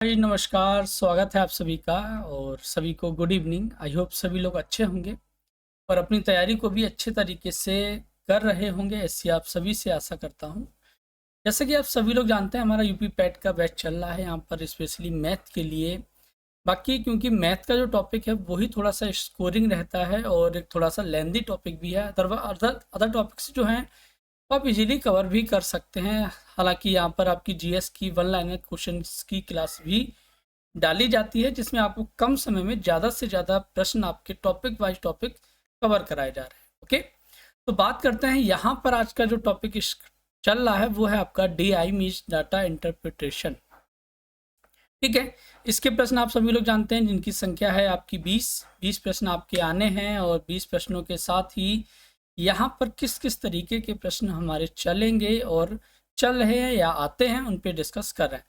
भाई नमस्कार, स्वागत है आप सभी का और सभी को गुड इवनिंग। आई होप सभी लोग अच्छे होंगे और अपनी तैयारी को भी अच्छे तरीके से कर रहे होंगे, ऐसी आप सभी से आशा करता हूं। जैसे कि आप सभी लोग जानते हैं, हमारा यूपी पैट का बैच चल रहा है यहाँ पर स्पेशली मैथ के लिए। बाकी क्योंकि मैथ का जो टॉपिक है वही थोड़ा सा स्कोरिंग रहता है और एक थोड़ा सा लेंदी टॉपिक भी है। अदर अदर टॉपिक्स जो हैं तो आप इजीली कवर भी कर सकते हैं। हालांकि यहाँ पर आपकी जीएस की वन लाइनर क्वेश्चंस की क्लास भी डाली जाती है, जिसमें आपको कम समय में ज़्यादा से ज़्यादा प्रश्न आपके टॉपिक वाइज टॉपिक कवर कराए जा रहे हैं। ओके, तो बात करते हैं यहाँ पर। आज का जो टॉपिक चल रहा है वो है आपका DI मीन्स डाटा इंटरप्रिटेशन। ठीक है, इसके प्रश्न आप सभी लोग जानते हैं, जिनकी संख्या है आपकी 20 प्रश्न आपके आने हैं और 20 प्रश्नों के साथ ही यहाँ पर किस किस तरीके के प्रश्न हमारे चलेंगे और चल रहे हैं या आते हैं उन पे डिस्कस कर रहे हैं।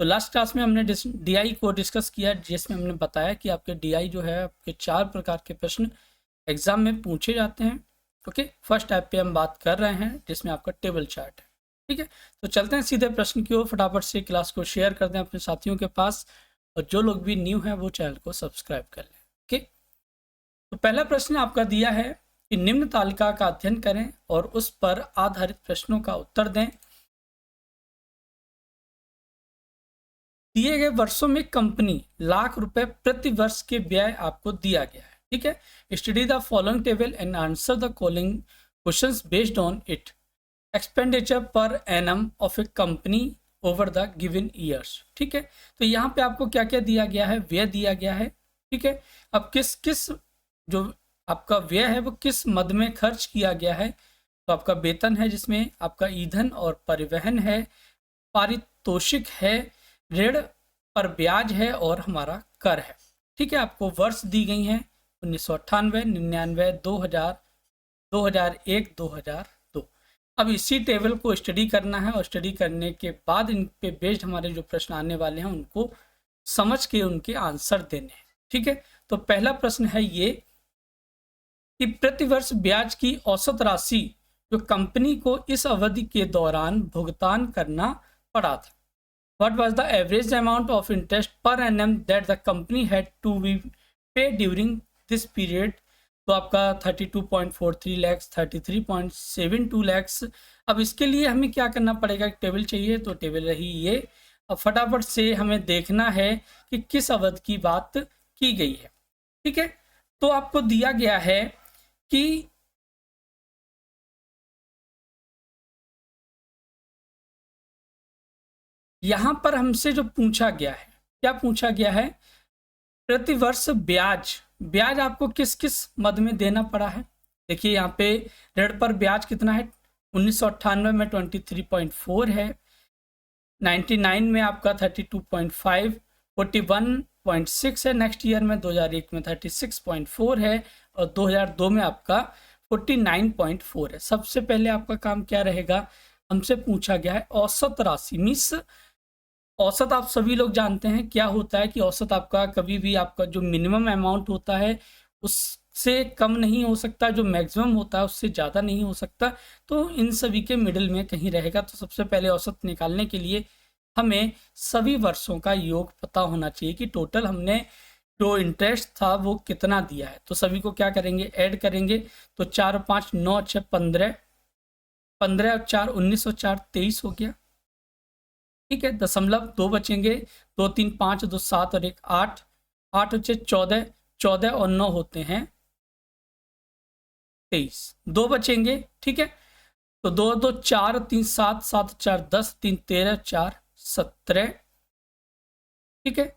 तो लास्ट क्लास में हमने DI को डिस्कस किया, जिसमें हमने बताया कि आपके DI जो है आपके 4 प्रकार के प्रश्न एग्जाम में पूछे जाते हैं। ओके, फर्स्ट टाइप पे हम बात कर रहे हैं जिसमें आपका टेबल चार्ट है। ठीक है, तो चलते हैं सीधे प्रश्न की ओर। फटाफट से क्लास को शेयर कर दें अपने साथियों के पास और जो लोग भी न्यू हैं वो चैनल को सब्सक्राइब कर लें। ओके, तो पहला प्रश्न आपका दिया है कि निम्न तालिका का अध्ययन करें और उस पर आधारित प्रश्नों का उत्तर दें। दिए गए वर्षों में कंपनी लाख रुपए प्रति वर्ष के व्यय आपको दिया गया है। ठीक है, study the following table and answer the following questions based on it. Expenditure per annum of A company over the given years. ठीक है, तो यहाँ पे आपको क्या क्या दिया गया है, व्यय दिया गया है। ठीक है, अब किस किस जो आपका व्यय है वो किस मद में खर्च किया गया है। तो आपका वेतन है, जिसमें आपका ईंधन और परिवहन है, पारितोषिक है, ऋण पर ब्याज है और हमारा कर है। ठीक है, आपको वर्ष दी गई हैं 1998, 99, 2000, 2001, 2002। अब इसी टेबल को स्टडी करना है और स्टडी करने के बाद इन पे बेस्ड हमारे जो प्रश्न आने वाले हैं उनको समझ के उनके आंसर देने हैं। ठीक है, तो पहला प्रश्न है ये कि प्रतिवर्ष ब्याज की औसत राशि जो कंपनी को इस अवधि के दौरान भुगतान करना पड़ा था। What was the average amount of interest per annum that the company had to be paid during this period? तो आपका 32.43 lakhs, 33.72 lakhs। अब इसके लिए हमें क्या करना पड़ेगा, टेबल चाहिए तो टेबल रही ये। अब फटाफट से हमें देखना है कि किस अवधि की बात की गई है। ठीक है, तो आपको दिया गया है कि यहां पर हमसे जो पूछा गया है, क्या पूछा गया है, प्रतिवर्ष ब्याज। ब्याज आपको किस किस मद में देना पड़ा है। देखिए यहाँ पे ऋण पर ब्याज कितना है, 1998 में 23.4 है, 99 में आपका 32.5, 41.6 है, नेक्स्ट ईयर में 2001 में 36.4 है और 2002 में आपका 49.4 है। सबसे पहले आपका काम क्या रहेगा, हमसे पूछा गया है औसत राशि। मीन्स औसत आप सभी लोग जानते हैं क्या होता है कि औसत आपका कभी भी आपका जो मिनिमम अमाउंट होता है उससे कम नहीं हो सकता, जो मैक्सिमम होता है उससे ज़्यादा नहीं हो सकता, तो इन सभी के मिडिल में कहीं रहेगा। तो सबसे पहले औसत निकालने के लिए हमें सभी वर्षों का योग पता होना चाहिए कि टोटल हमने जो इंटरेस्ट था वो कितना दिया है। तो सभी को क्या करेंगे, ऐड करेंगे। तो 4 और 5 9 6 15, 15 और 4 19 और 4 23 हो गया। ठीक है, दशमलव 2 बचेंगे, 2 3 5 2 7 और 1 8, 8 बचे 14, 14 और 9 होते हैं 23, 2 बचेंगे। ठीक है, तो 2 2 4 3 7, 7 4 10, 3 13, 4 17। ठीक है,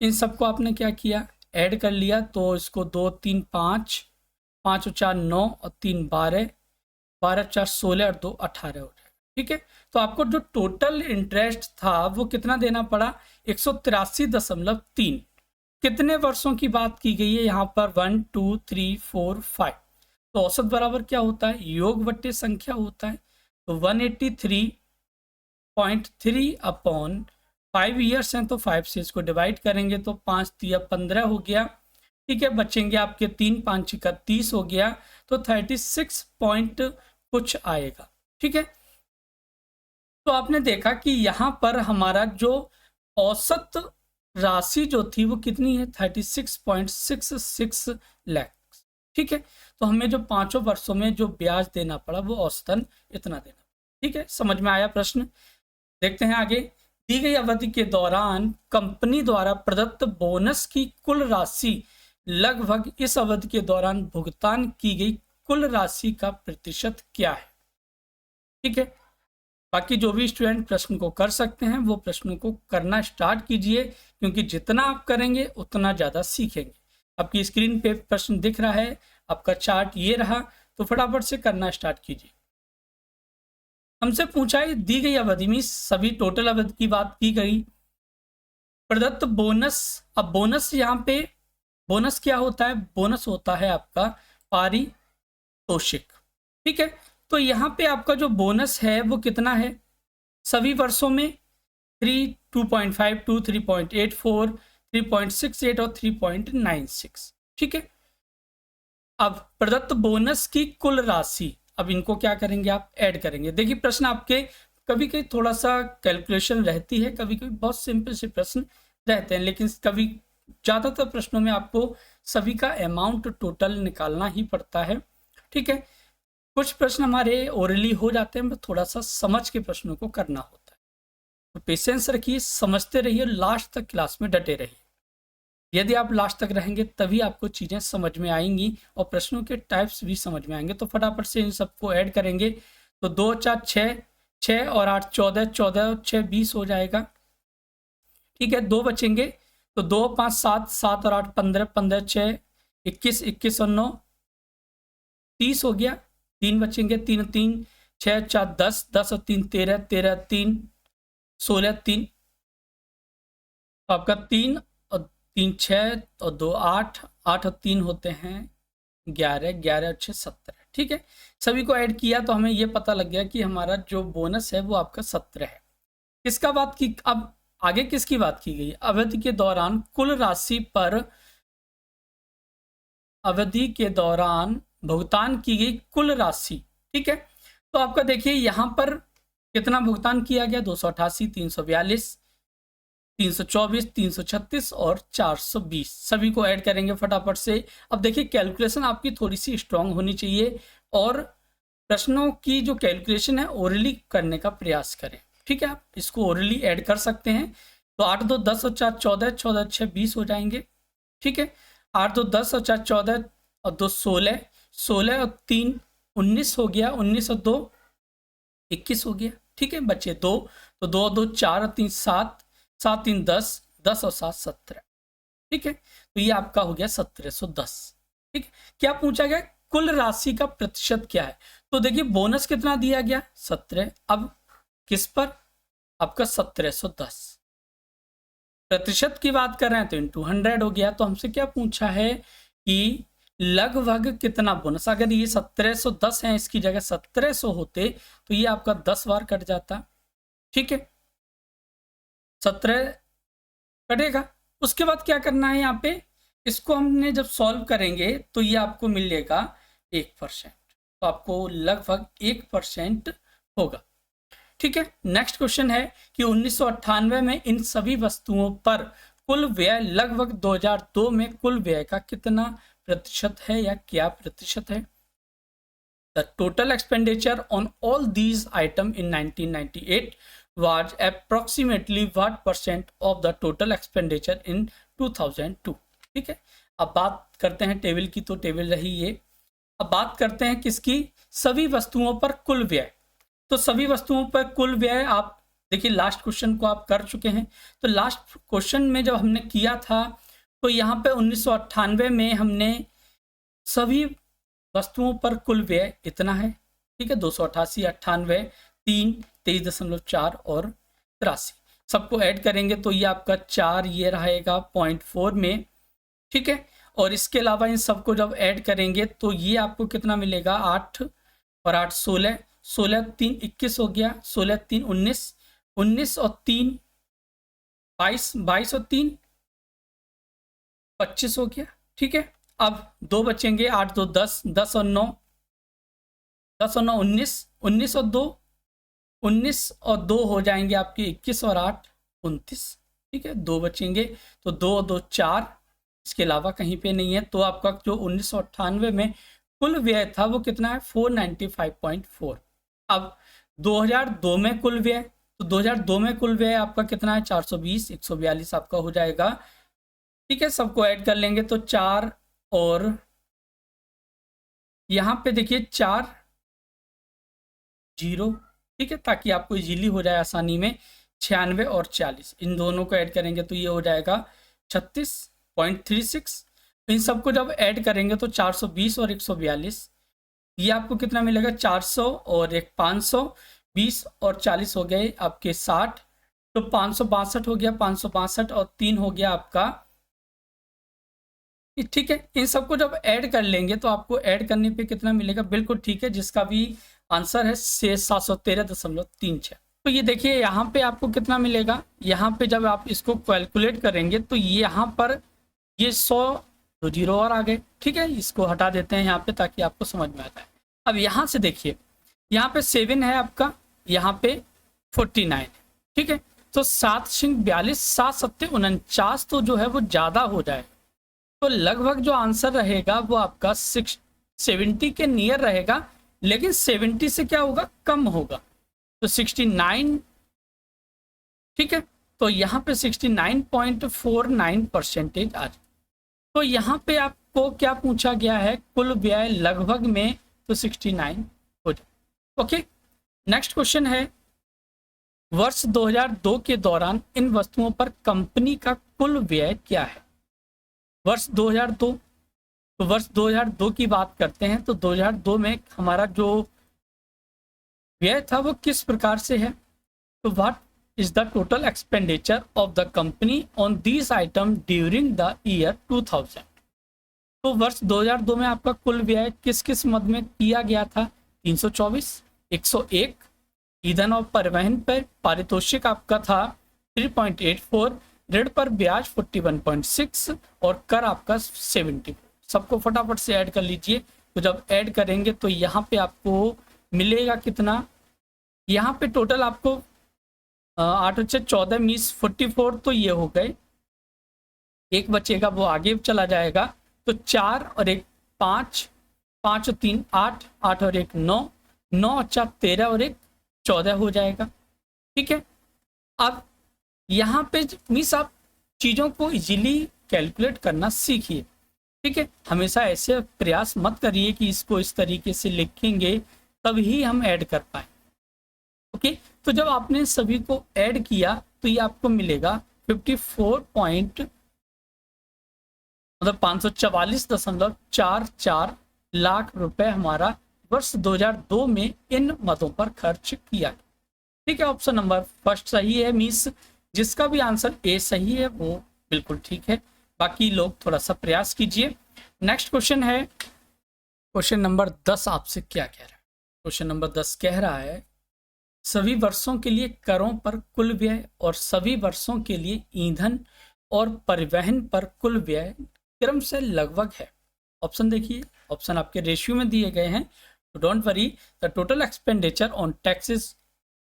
इन सबको आपने क्या किया, ऐड कर लिया। तो इसको 2 3 5, 5 और 4 9 और 3 12, 12 4 16 और 2 18 हो जाएगा। ठीक है, तो आपको जो टोटल इंटरेस्ट था वो कितना देना पड़ा, 183.3। कितने वर्षों की बात की गई है यहाँ पर, 1 2 3 4 5। तो औसत बराबर क्या होता है, योग बट्टे संख्या होता है। तो 183.3 अपॉन 5 ईयर्स हैं तो 5 से इसको डिवाइड करेंगे तो 5 3 15 हो गया। ठीक है, बचेंगे आपके 3 5 31 हो गया, तो 36 पॉइंट कुछ आएगा। ठीक है, तो आपने देखा कि यहाँ पर हमारा जो औसत राशि जो थी वो कितनी है, 36.66 लाख। ठीक है, तो हमें जो 5 वर्षों में जो ब्याज देना पड़ा वो औसतन इतना देना। ठीक है, समझ में आया प्रश्न। देखते हैं आगे। दी गई अवधि के दौरान कंपनी द्वारा प्रदत्त बोनस की कुल राशि लगभग इस अवधि के दौरान भुगतान की गई कुल राशि का प्रतिशत क्या है। ठीक है, बाकी जो भी स्टूडेंट प्रश्न को कर सकते हैं वो प्रश्नों को करना स्टार्ट कीजिए, क्योंकि जितना आप करेंगे उतना ज़्यादा सीखेंगे। आपकी स्क्रीन पे प्रश्न दिख रहा है, आपका चार्ट ये रहा, तो फटाफट से करना स्टार्ट कीजिए। हमसे पूछा है दी गई अवधि में सभी टोटल अवधि की बात की गई, प्रदत्त बोनस। अब बोनस यहाँ पे बोनस क्या होता है, बोनस होता है आपका पारितोषिक। ठीक है, तो यहाँ पे आपका जो बोनस है वो कितना है, सभी वर्षों में 3, 2.52, 3.84, 3.68 और 3.96। ठीक है, अब प्रदत्त बोनस की कुल राशि, अब इनको क्या करेंगे आप ऐड करेंगे। देखिए प्रश्न आपके कभी कभी थोड़ा सा कैलकुलेशन रहती है, कभी कभी बहुत सिंपल से प्रश्न रहते हैं, लेकिन कभी ज़्यादातर प्रश्नों में आपको सभी का अमाउंट टोटल निकालना ही पड़ता है। ठीक है, कुछ प्रश्न हमारे ओरली हो जाते हैं, थोड़ा सा समझ के प्रश्नों को करना होता है। तो पेशेंस रखिए, समझते रहिए, लास्ट तक क्लास में डटे रहिए। यदि आप लास्ट तक रहेंगे तभी आपको चीज़ें समझ में आएंगी और प्रश्नों के टाइप्स भी समझ में आएंगे। तो फटाफट से इन सबको ऐड करेंगे। तो 2 4 6, 6 और 8 14, 14 और 6 20 हो जाएगा। ठीक है, 2 बचेंगे, तो 2 5 7, 7 और 8 15, 15 6 21, 21 और 9 30 हो गया। 3 बचेंगे, 3 3 6 4 10, 10 और 3 13, 13 3 16, 3 तो आपका 3 और 3 6 और 2 8, 8 और 3 होते हैं 11, 11 और 6 17। ठीक है, सभी को ऐड किया तो हमें ये पता लग गया कि हमारा जो बोनस है वो आपका 17 है। किसका बात की, अब आगे किसकी बात की गई, अवधि के दौरान कुल राशि पर, अवधि के दौरान भुगतान की गई कुल राशि। ठीक है, तो आपका देखिए यहाँ पर कितना भुगतान किया गया, 288, 342, 324, 336 और 420। सभी को ऐड करेंगे फटाफट से। अब देखिए कैलकुलेशन आपकी थोड़ी सी स्ट्रांग होनी चाहिए और प्रश्नों की जो कैलकुलेशन है ओरली करने का प्रयास करें। ठीक है, आप इसको ओरली ऐड कर सकते हैं। तो 8 2 10 और 4 14, 14 6 20 हो जाएंगे। ठीक है, 8 2 10 और 4 14 और 2 16, 16 और 3 19 हो गया, 19 और 2 21 हो गया। ठीक है, बचे 2, तो 2 2 4 और 3 7, 7 3 10, 10 और 7 17। ठीक है, तो ये आपका हो गया 1710। ठीक है, क्या पूछा गया, कुल राशि का प्रतिशत क्या है। तो देखिए बोनस कितना दिया गया, 17। अब किस पर, आपका 1710। प्रतिशत की बात कर रहे हैं तो इंटू 100 हो गया। तो हमसे क्या पूछा है कि लगभग कितना बोनस, अगर ये 1710 है इसकी जगह 1700 होते तो ये आपका 10 बार कट जाता। ठीक है, 17 कटेगा। उसके बाद क्या करना है, यहाँ पे इसको हमने जब सॉल्व करेंगे तो ये आपको मिलेगा 1%। तो आपको लगभग 1% होगा। ठीक है, नेक्स्ट क्वेश्चन है कि 1998 में इन सभी वस्तुओं पर कुल व्यय लगभग 2002 में कुल व्यय का कितना प्रतिशत है या क्या प्रतिशत है। The total expenditure on all these item in 1998 was approximately what percent of the total expenditure in 2002। ठीक है, अब बात करते हैं टेबल की, तो टेबल रही ये। अब बात करते हैं किसकी, सभी वस्तुओं पर कुल व्यय। तो सभी वस्तुओं पर कुल व्यय आप देखिए लास्ट क्वेश्चन को आप कर चुके हैं। तो लास्ट क्वेश्चन में जब हमने किया था तो यहाँ पे 1998 में हमने सभी वस्तुओं पर कुल व्यय इतना है। ठीक है, 288, 98, 3, 23.4 और 83 सबको ऐड करेंगे तो ये आपका 4 ये रहेगा 0.4 में। ठीक है, और इसके अलावा इन सबको जब ऐड करेंगे तो ये आपको कितना मिलेगा, 8 और 8 16, 16 3 21 हो गया, 16 3 19, 19 और 3 22, 22 और 3 25 हो गया। ठीक है, अब 2 बचेंगे, 8 2 10, 10 और 9, 10 और 9 19, 19 और 2 19 और 2 हो जाएंगे आपके 21 और 8 29। ठीक है, 2 बचेंगे, तो 2 और 2 4, इसके अलावा कहीं पे नहीं है। तो आपका जो 1998 में कुल व्यय था वो कितना है, 495.4। अब 2002 में कुल व्यय, तो 2002 में कुल व्यय आपका कितना है, 420, 142 आपका हो जाएगा। ठीक है, सबको ऐड कर लेंगे तो 4 और यहाँ पे देखिए 4 0, ठीक है, ताकि आपको इजीली हो जाए आसानी में। 96 और 40 इन दोनों को ऐड करेंगे तो ये हो जाएगा 36.36। इन सबको जब ऐड करेंगे तो 420 और 142, ये आपको कितना मिलेगा, 400 और एक 500, 20 और 40 हो गए आपके 60, तो 562 हो गया, 562 और 3 हो गया आपका। ठीक है, इन सबको जब ऐड कर लेंगे तो आपको ऐड करने पे कितना मिलेगा, बिल्कुल ठीक है, जिसका भी आंसर है 713.36। तो ये देखिए यहाँ पे आपको कितना मिलेगा, यहाँ पे जब आप इसको कैलकुलेट करेंगे तो यहाँ पर ये 100 तो 0 और आ गए। ठीक है, इसको हटा देते हैं यहाँ पे ताकि आपको समझ में आ जाए। अब यहाँ से देखिए, यहाँ पे 7 है आपका, यहाँ पे 49 है। ठीक है, तो 7 सिंह 42, 7 सत्ते 49, तो जो है वो ज़्यादा हो जाए, तो लगभग जो आंसर रहेगा वो आपका 70 के नियर रहेगा, लेकिन 70 से क्या होगा, कम होगा, तो 69। ठीक है, तो यहाँ पे 69.49% आ जाए। तो यहाँ पे आपको क्या पूछा गया है, कुल व्यय लगभग में, तो 69 हो जाए। ओके, नेक्स्ट क्वेश्चन है, वर्ष 2002 के दौरान इन वस्तुओं पर कंपनी का कुल व्यय क्या है। वर्ष 2002, तो वर्ष 2002 की बात करते हैं, तो 2002 में हमारा जो व्यय था वो किस प्रकार से है, तो what is the total expenditure of the company on these item during the year 2000। तो वर्ष 2002 में आपका कुल व्यय किस किस मद में किया गया था, 324, 101, ईंधन और परिवहन पर पारितोषिक आपका था 3.84, ऋण पर ब्याज 41.6 और कर आपका 70। सबको फटाफट से ऐड कर लीजिए, तो जब ऐड करेंगे तो यहाँ पे आपको मिलेगा कितना, यहाँ पे टोटल आपको 8 से 14 मीस 44, तो ये हो गए, एक बचेगा वो आगे चला जाएगा, तो 4 और एक 5, 5 और 3 8, 8 और एक 9, 9 और 4 13 और एक 14 हो जाएगा। ठीक है, अब यहाँ पे मीन्स आप चीज़ों को इजीली कैलकुलेट करना सीखिए। ठीक है, हमेशा ऐसे प्रयास मत करिए कि इसको इस तरीके से लिखेंगे तभी हम ऐड कर पाए। ओके, तो जब आपने सभी को ऐड किया तो ये आपको मिलेगा 544.44 लाख रुपए हमारा वर्ष 2002 में इन मदों पर खर्च किया। ठीक है, ऑप्शन नंबर फर्स्ट सही है, मीन्स जिसका भी आंसर ए सही है वो बिल्कुल ठीक है। बाकी लोग थोड़ा सा प्रयास कीजिए। नेक्स्ट क्वेश्चन है, क्वेश्चन नंबर 10 आपसे क्या कह रहा है। क्वेश्चन नंबर 10 कह रहा है, सभी वर्षों के लिए करों पर कुल व्यय और सभी वर्षों के लिए ईंधन और परिवहन पर कुल व्यय क्रम से लगभग है। ऑप्शन देखिए, ऑप्शन आपके रेशियो में दिए गए हैं, तो don't worry, the total expenditure on taxes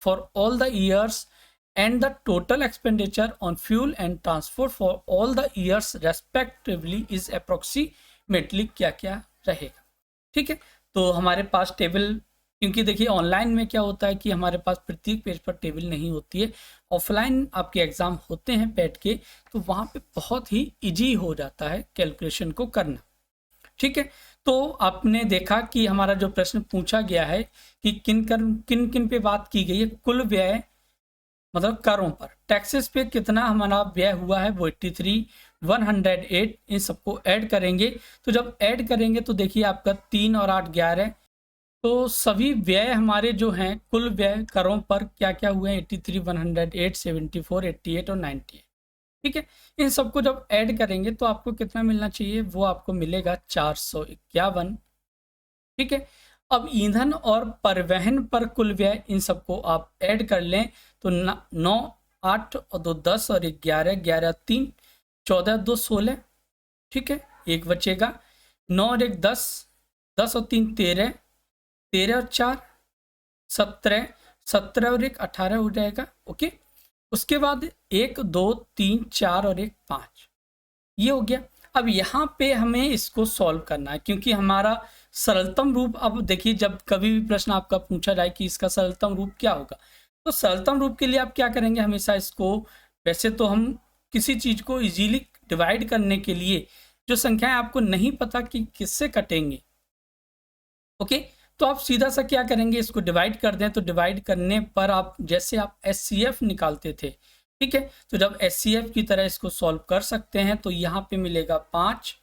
for all the years and the total expenditure on fuel and transport for all the years respectively is approximately क्या क्या रहेगा। ठीक है, तो हमारे पास टेबल, क्योंकि देखिए ऑनलाइन में क्या होता है कि हमारे पास प्रत्येक पेज पर टेबल नहीं होती है, ऑफलाइन आपके एग्जाम होते हैं बैठ के, तो वहाँ पे बहुत ही इजी हो जाता है कैलकुलेशन को करना। ठीक है, तो आपने देखा कि हमारा जो प्रश्न पूछा गया है कि किन किन पे बात की गई है, कुल व्यय मतलब करों पर, टैक्सेस पे कितना हमारा व्यय हुआ है वो 83, 108, इन सबको ऐड करेंगे। तो जब ऐड करेंगे तो देखिए आपका 3 और 8 11, तो सभी व्यय हमारे जो हैं कुल व्यय करों पर क्या क्या हुए हैं, 83, 108, 74, 88 और 98। ठीक है, इन सबको जब ऐड करेंगे तो आपको कितना मिलना चाहिए, वो आपको मिलेगा 451। ठीक है, अब ईंधन और परिवहन पर कुल व्यय, इन सबको आप ऐड कर लें तो 9, 8 और 2 10 और 11, 11 3 14, 2 16। ठीक है, एक बचेगा, 9 और 1 10, 10 और 3 13, 13 और 4 17, 17 और 1 18 हो जाएगा। ओके, उसके बाद 1 2 3 4 और 1 5, ये हो गया। अब यहाँ पे हमें इसको सॉल्व करना है, क्योंकि हमारा सरलतम रूप, अब देखिए जब कभी भी प्रश्न आपका पूछा जाए कि इसका सरलतम रूप क्या होगा, तो सरलतम रूप के लिए आप क्या करेंगे, हमेशा इसको, वैसे तो हम किसी चीज को इजीली डिवाइड करने के लिए जो संख्याएं आपको नहीं पता कि किससे कटेंगे, ओके, तो आप सीधा सा क्या करेंगे, इसको डिवाइड कर दें। तो डिवाइड करने पर आप, जैसे आप एचसीएफ निकालते थे, ठीक है, तो जब एचसीएफ की तरह इसको सॉल्व कर सकते हैं, तो यहाँ पे मिलेगा 5,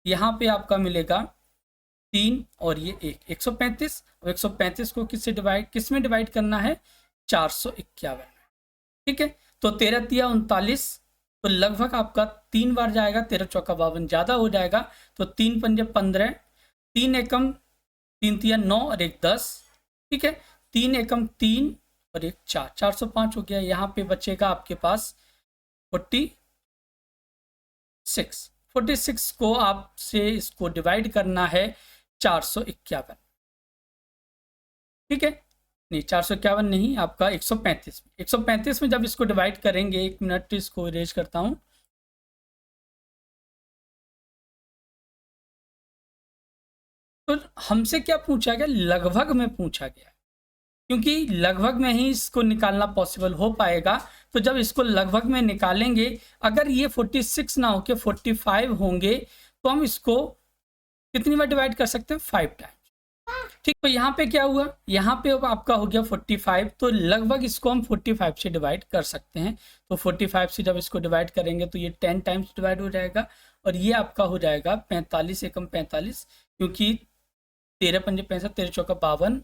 यहाँ पे आपका मिलेगा 3 और ये 135। और 135 को किस में डिवाइड करना है, 451, ठीक है। तो 13 तिया 39, तो लगभग आपका 3 बार जाएगा, 13 चौका 52 ज्यादा हो जाएगा, तो 3 पंजे 15, 3 एकम 3 तिया 9 और 1 10, ठीक है, 3 एकम 3 और 1 4, 405 हो गया। यहाँ पे बचेगा आपके पास 46 को आपसे इसको डिवाइड करना है 451, ठीक है, नहीं 451 नहीं, आपका 135 में जब इसको डिवाइड करेंगे, 1 मिनट इसको इरेज करता हूं, तो हमसे क्या पूछा गया, लगभग में पूछा गया, क्योंकि लगभग में ही इसको निकालना पॉसिबल हो पाएगा। तो जब इसको लगभग में निकालेंगे, अगर ये 46 ना होके 45 होंगे, तो हम इसको कितनी बार डिवाइड कर सकते हैं, 5 टाइम्स, ठीक। तो यहाँ पे क्या हुआ, यहाँ पे आपका हो गया 45, तो लगभग इसको हम 45 से डिवाइड कर सकते हैं। तो 45 से जब इसको डिवाइड करेंगे, तो ये 10 टाइम्स डिवाइड हो जाएगा, और ये आपका हो जाएगा 45 एकम 45, क्योंकि 13 पंजे 65, 13 चौका 52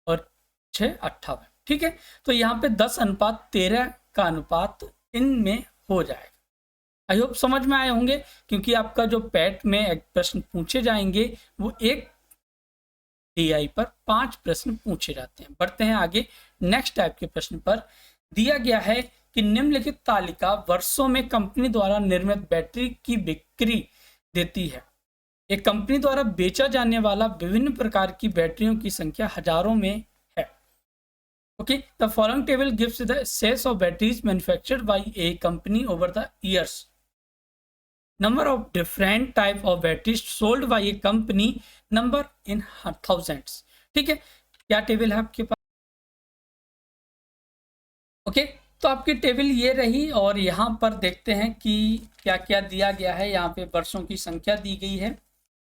और 6 58, ठीक है। तो यहाँ पे 10:13 का अनुपात इनमें हो जाएगा। आई होप समझ में आए होंगे, क्योंकि आपका जो पैट में एक प्रश्न पूछे जाएंगे, वो एक DI पर 5 प्रश्न पूछे जाते हैं। बढ़ते हैं आगे नेक्स्ट टाइप के प्रश्न पर। दिया गया है कि निम्नलिखित तालिका वर्षों में कंपनी द्वारा निर्मित बैटरी की बिक्री देती है। एक कंपनी द्वारा बेचा जाने वाला विभिन्न प्रकार की बैटरियों की संख्या हजारों में है, okay. The following table gives the sales of batteries manufactured by a company over the years, number of different type of batteries sold by a company, number in thousands, ठीक है। क्या टेबल है आपके पास, ओके, तो आपकी table ये रही, और यहाँ पर देखते हैं कि क्या क्या दिया गया है। यहाँ पे वर्षों की संख्या दी गई है,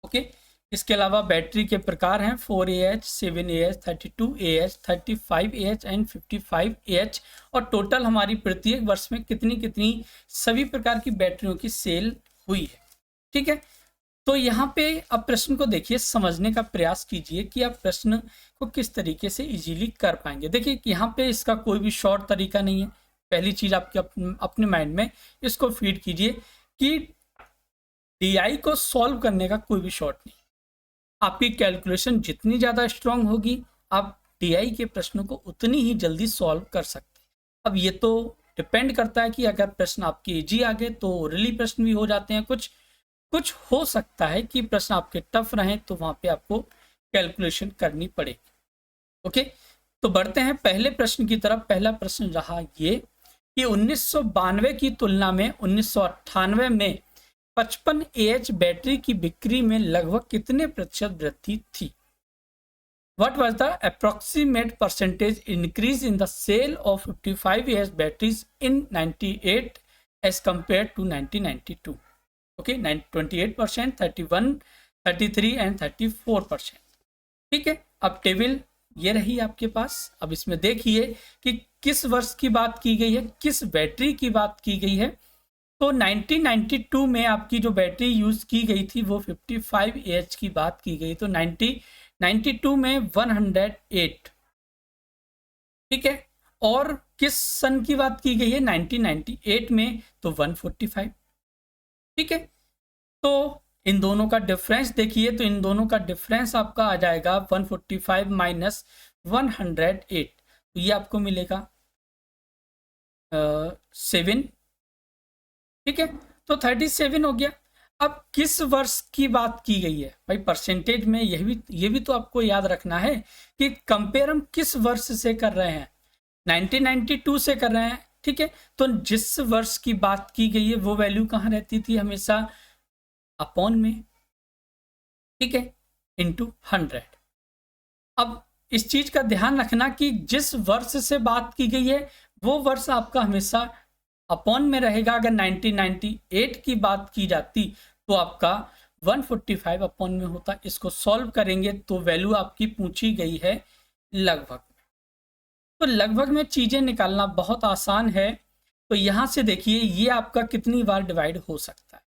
ओके। इसके अलावा बैटरी के प्रकार हैं 4Ah, 7Ah, 32Ah, 35Ah and 55Ah, और टोटल हमारी प्रत्येक वर्ष में कितनी कितनी सभी प्रकार की बैटरियों की सेल हुई है, ठीक है। तो यहाँ पे अब प्रश्न को देखिए, समझने का प्रयास कीजिए कि आप प्रश्न को किस तरीके से इजीली कर पाएंगे। देखिए यहाँ पे इसका कोई भी शॉर्ट तरीका नहीं है। पहली चीज आपके अपने माइंड में इसको फीड कीजिए कि DI को सॉल्व करने का कोई भी शॉर्ट नहीं। आपकी कैलकुलेशन जितनी ज्यादा स्ट्रांग होगी, आप DI के प्रश्नों को उतनी ही जल्दी सॉल्व कर सकते हैं। अब ये तो डिपेंड करता है कि अगर प्रश्न आपके इजी आ गए तो ओरली प्रश्न भी हो जाते हैं, कुछ हो सकता है कि प्रश्न आपके टफ रहे, तो वहां पे आपको कैलकुलेशन करनी पड़ेगी, ओके। तो बढ़ते हैं पहले प्रश्न की तरफ। पहला प्रश्न रहा ये कि 1992 की तुलना में 1998 में 55Ah बैटरी की बिक्री में लगभग कितने प्रतिशत वृद्धि थी। What was the approximate percentage increase in the sale of 55Ah batteries in 98 as compared to 1992? Okay, 28%, 31, 33 and 34%, ठीक है। अब टेबल ये रही आपके पास। अब इसमें देखिए कि किस वर्ष की बात की गई है, किस बैटरी की बात की गई है। तो 1992 में आपकी जो बैटरी यूज की गई थी वो 55Ah की बात की गई। तो 92 में 108, ठीक है। और किस सन की बात की गई है, 1998 में, तो 145, ठीक है। तो इन दोनों का डिफरेंस देखिए, तो इन दोनों का डिफरेंस आपका आ जाएगा 145 माइनस 108, तो ये आपको मिलेगा 7, ठीक है। तो 37 हो गया। अब किस वर्ष की बात की गई है भाई, परसेंटेज में ये भी तो आपको याद रखना है कि कंपेयर हम किस वर्ष से कर रहे हैं। 1992 से कर रहे हैं, ठीक है, तो जिस वर्ष की बात की गई है वो वैल्यू कहाँ रहती थी, हमेशा अपॉन में, ठीक है, इंटू 100। अब इस चीज का ध्यान रखना कि जिस वर्ष से बात की गई है वो वर्ष आपका हमेशा अपॉन में रहेगा। अगर 1998 की बात की जाती तो आपका 145 अपॉन में होता। इसको सॉल्व करेंगे तो वैल्यू आपकी पूछी गई है लगभग। तो लगभग में चीजें निकालना बहुत आसान है। तो यहां से देखिए ये आपका कितनी बार डिवाइड हो सकता है।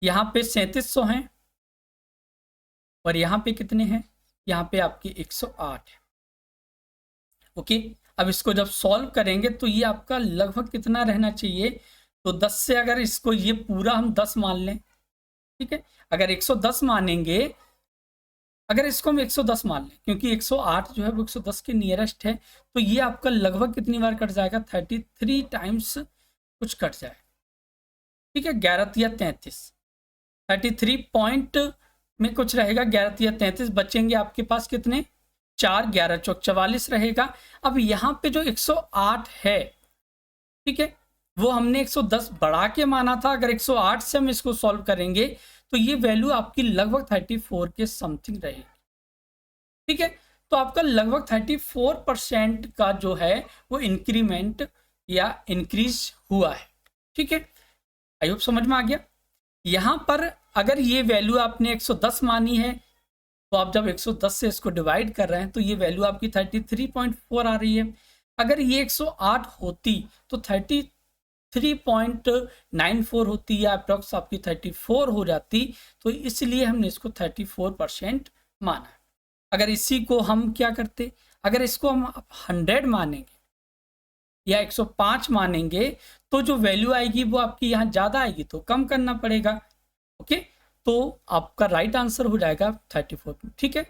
यहाँ पे 3700 हैं और यहाँ पे कितने हैं, यहाँ पे आपके 108 है। ओके, अब इसको जब सॉल्व करेंगे तो ये आपका लगभग कितना रहना चाहिए, तो 10 से अगर इसको ये पूरा हम 10 मान लें, ठीक है, अगर 110 मानेंगे, अगर इसको हम 110 मान लें क्योंकि 108 जो है वो 110 के नियरेस्ट है, तो ये आपका लगभग कितनी बार कट जाएगा, 33 टाइम्स कुछ कट जाएगा, ठीक है, 11 या 33, 33 पॉइंट में कुछ रहेगा, 11 या 33 बचेंगे आपके पास कितने, 4, 11 चौक 44 रहेगा। अब यहाँ पे जो 108 है, ठीक है, वो हमने 110 बढ़ा के माना था। अगर 108 से हम इसको सॉल्व करेंगे तो ये वैल्यू आपकी लगभग 34 के समथिंग रहेगी, ठीक है। तो आपका लगभग 34% का जो है वो इंक्रीमेंट या इंक्रीज हुआ है, ठीक है। आई होप समझ में आ गया। यहां पर अगर ये वैल्यू आपने 110 मानी है तो आप जब 110 से इसको डिवाइड कर रहे हैं तो ये वैल्यू आपकी 33.4 आ रही है। अगर ये 108 होती तो 33.94 होती या अप्रॉक्स आपकी 34 हो जाती, तो इसलिए हमने इसको 34% माना। अगर इसी को हम क्या करते, अगर इसको हम 100 मानेंगे या 105 मानेंगे तो जो वैल्यू आएगी वो आपकी यहाँ ज़्यादा आएगी, तो कम करना पड़ेगा। ओके, तो आपका राइट आंसर हो जाएगा 34, ठीक है।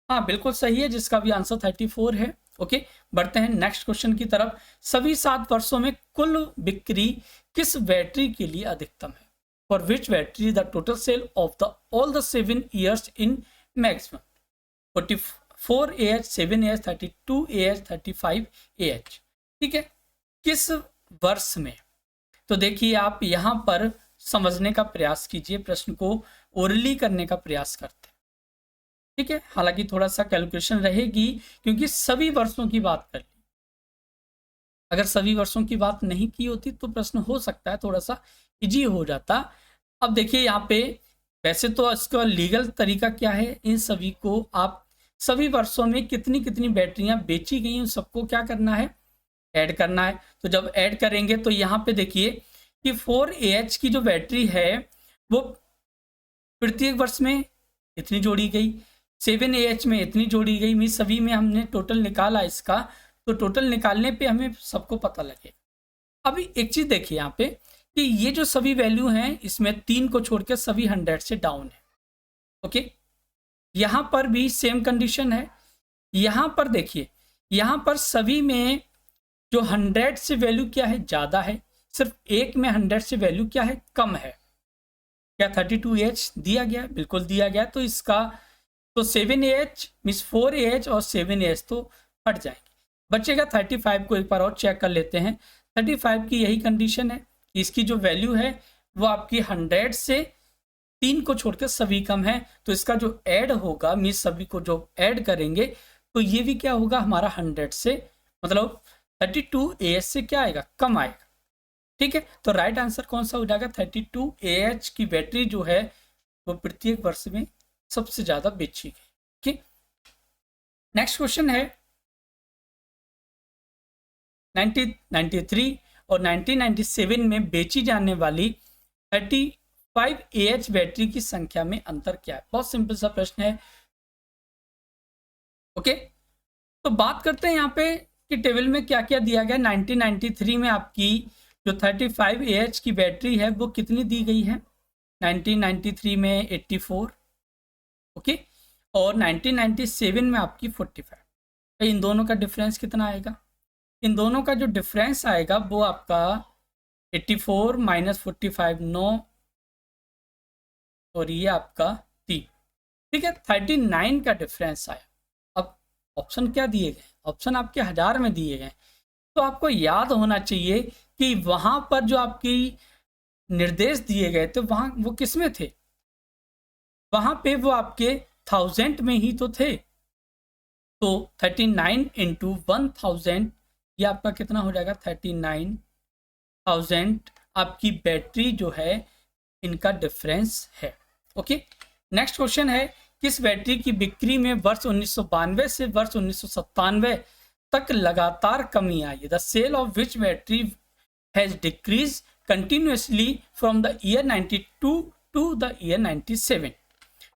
हाँ बिल्कुल सही है, जिसका भी आंसर 34 है। ओके, बढ़ते हैं नेक्स्ट क्वेश्चन की तरफ। सभी 7 वर्षों में कुल बिक्री किस बैटरी के लिए अधिकतम है? For which battery the total sale of the all the 7 years in maximum 44 AH, 7 AH, 32 AH, 35 AH, ठीक है, किस वर्ष में? तो देखिए आप यहां पर समझने का प्रयास कीजिए, प्रश्न को ओरली करने का प्रयास करते हैं, ठीक है। हालांकि थोड़ा सा कैलकुलेशन रहेगी क्योंकि सभी वर्षों की बात कर ली। अगर सभी वर्षों की बात नहीं की होती तो प्रश्न हो सकता है थोड़ा सा इजी हो जाता। अब देखिए यहाँ पे वैसे तो इसका लीगल तरीका क्या है, इन सभी को आप सभी वर्षों में कितनी कितनी बैटरियां बेची गई उन सबको क्या करना है, ऐड करना है। तो जब ऐड करेंगे तो यहाँ पे देखिए कि 4 AH की जो बैटरी है वो प्रत्येक वर्ष में इतनी जोड़ी गई, 7 AH में इतनी जोड़ी गई, मीन सभी में हमने टोटल निकाला इसका, तो टोटल निकालने पे हमें सबको पता लगे। अभी एक चीज देखिए यहाँ पे कि ये जो सभी वैल्यू हैं इसमें 3 को छोड़ के सभी 100 से डाउन है। ओके, यहाँ पर भी सेम कंडीशन है। यहाँ पर देखिए, यहाँ पर सभी में जो 100 से वैल्यू क्या है, ज़्यादा है, सिर्फ एक में 100 से वैल्यू क्या है, कम है। क्या 32 AH दिया गया? बिल्कुल दिया गया। तो इसका तो 7 AH मीन्स 4 AH और 7 AH तो हट जाएंगे, बचेगा 35 को एक बार और चेक कर लेते हैं। 35 की यही कंडीशन है कि इसकी जो वैल्यू है वो आपकी 100 से 3 को छोड़कर सभी कम है, तो इसका जो ऐड होगा मीन्स सभी को जो ऐड करेंगे तो ये भी क्या होगा हमारा 100 से, मतलब 32 AH से क्या आएगा, कम आएगा, ठीक है। तो राइट आंसर कौन सा हो जाएगा, 32 AH की बैटरी जो है वो प्रत्येक वर्ष में सबसे ज्यादा बेची गई। ठीक, नेक्स्ट क्वेश्चन है 1993 और 1997 में बेची जाने वाली 35 AH बैटरी की संख्या में अंतर क्या है? बहुत सिंपल सा प्रश्न है। ओके, तो बात करते हैं यहाँ पे कि टेबल में क्या क्या दिया गया। 1993 में आपकी जो 35 AH की बैटरी है वो कितनी दी गई है, 1993 में 84, ओके, और 1997 में आपकी 45। तो इन दोनों का डिफरेंस कितना आएगा? इन दोनों का जो डिफरेंस आएगा वो आपका 84 माइनस 45 9 और ये आपका 3, ठीक है, 39 का डिफरेंस आया। अब ऑप्शन क्या दिए गए, ऑप्शन आपके 1000 में दिए गए, तो आपको याद होना चाहिए कि वहां पर जो आपकी निर्देश दिए गए थे वहां वो किस में थे, वहां पे वो आपके 1000 में ही तो थे। तो 39 इंटू 1000 ये आपका कितना हो जाएगा, 39,000 आपकी बैटरी जो है इनका डिफरेंस है। ओके, नेक्स्ट क्वेश्चन है, किस बैटरी की बिक्री में वर्ष 1992 से वर्ष 1997 तक लगातार कमी आई। The sale of which battery has decrease continuously from the year 92 to the year 97।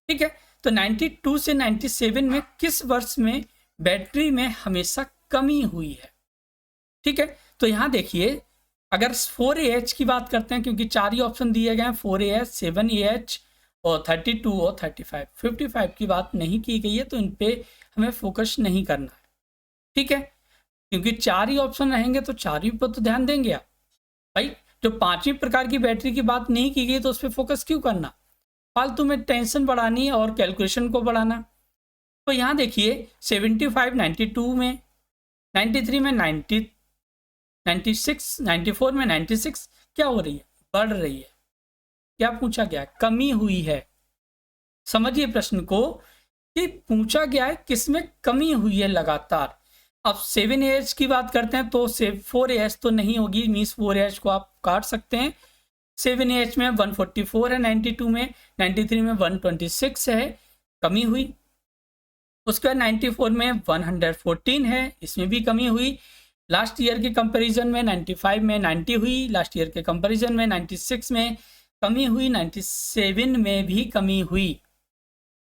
ठीक है, तो 92 से 97 में किस वर्ष में बैटरी में हमेशा कमी हुई है। ठीक है, तो यहां देखिए अगर 4AH की बात करते हैं, क्योंकि 4 ही ऑप्शन दिए गए हैं, 4AH, 7AH और 32 और 35, 55 की बात नहीं की गई है, तो इन पे हमें फोकस नहीं करना है। ठीक है, क्योंकि 4 ही ऑप्शन रहेंगे तो 4 ही पर तो ध्यान देंगे आप भाई। जो 5वीं प्रकार की बैटरी की बात नहीं की गई तो उस पर फोकस क्यों करना, फालतू में टेंशन बढ़ानी और कैलकुलेशन को बढ़ाना। तो यहाँ देखिए 75, 92 में, 93 में, 90, 96, 94 में, 96 क्या हो रही है, बढ़ रही है। क्या पूछा गया, कमी हुई है। समझिए प्रश्न को कि पूछा गया है किसमें कमी हुई है लगातार। अब 7AH की बात करते हैं तो 4AH तो नहीं होगी, मीन्स 4AH को आप काट सकते हैं। 7AH में 144 है, 92 में, 93 में 126 है, कमी हुई। उसके बाद 94 में 114 है, इसमें भी कमी हुई। लास्ट ईयर के कंपैरिजन में 95 में 90 हुई, लास्ट ईयर के कंपैरिजन में 96 में कमी हुई, 97 में भी कमी हुई।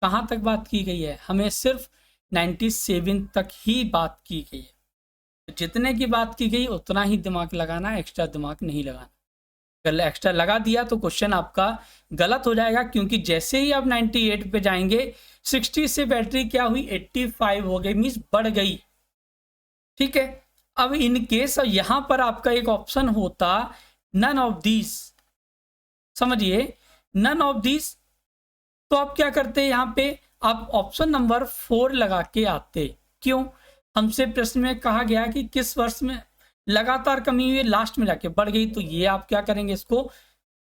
कहाँ तक बात की गई है, हमें सिर्फ 97 तक ही बात की गई है। तो जितने की बात की गई उतना ही दिमाग लगाना, एक्स्ट्रा दिमाग नहीं लगाना। अगर एक्स्ट्रा लगा दिया तो क्वेश्चन आपका गलत हो जाएगा, क्योंकि जैसे ही आप 98 पे जाएंगे 60 से बैटरी क्या हुई, 85 हो गई, मीन्स बढ़ गई। ठीक है, अब इन केस यहां पर आपका एक ऑप्शन होता नन ऑफ दिस, समझिए नन ऑफ दिस, तो आप क्या करते यहाँ पे, आप ऑप्शन नंबर 4 लगा के आते। क्यों, हमसे प्रश्न में कहा गया कि किस वर्ष में लगातार कमी हुई, लास्ट में जाके बढ़ गई, तो ये आप क्या करेंगे, इसको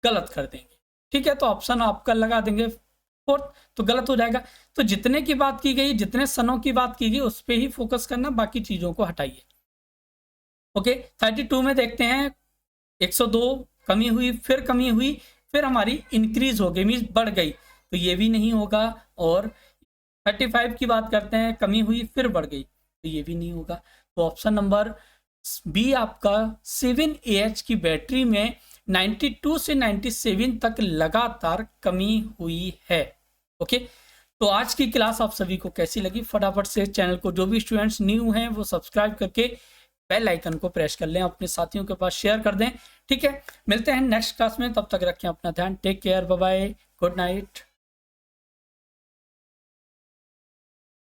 गलत कर देंगे। ठीक है, तो ऑप्शन आपका लगा देंगे 4, तो गलत हो जाएगा। तो जितने की बात की गई, जितने सनों की बात की गई उस पर ही फोकस करना, बाकी चीजों को हटाइए। ओके, 32 में देखते हैं 102 कमी हुई, फिर कमी हुई, फिर हमारी इंक्रीज हो गई, मीन्स बढ़ गई, तो ये भी नहीं होगा। और 35 की बात करते हैं, कमी हुई फिर बढ़ गई, तो ये भी नहीं होगा। तो ऑप्शन नंबर बी आपका 7AH की बैटरी में 92 से 97 तक लगातार कमी हुई है। ओके, तो आज की क्लास आप सभी को कैसी लगी, फटाफट से चैनल को, जो भी स्टूडेंट्स न्यू हैं वो सब्सक्राइब करके बेल आइकन को प्रेस कर लें, अपने साथियों के पास शेयर कर दें। ठीक है, मिलते हैं नेक्स्ट क्लास में, तब तक रखें अपना ध्यान, take care, bye bye, good night.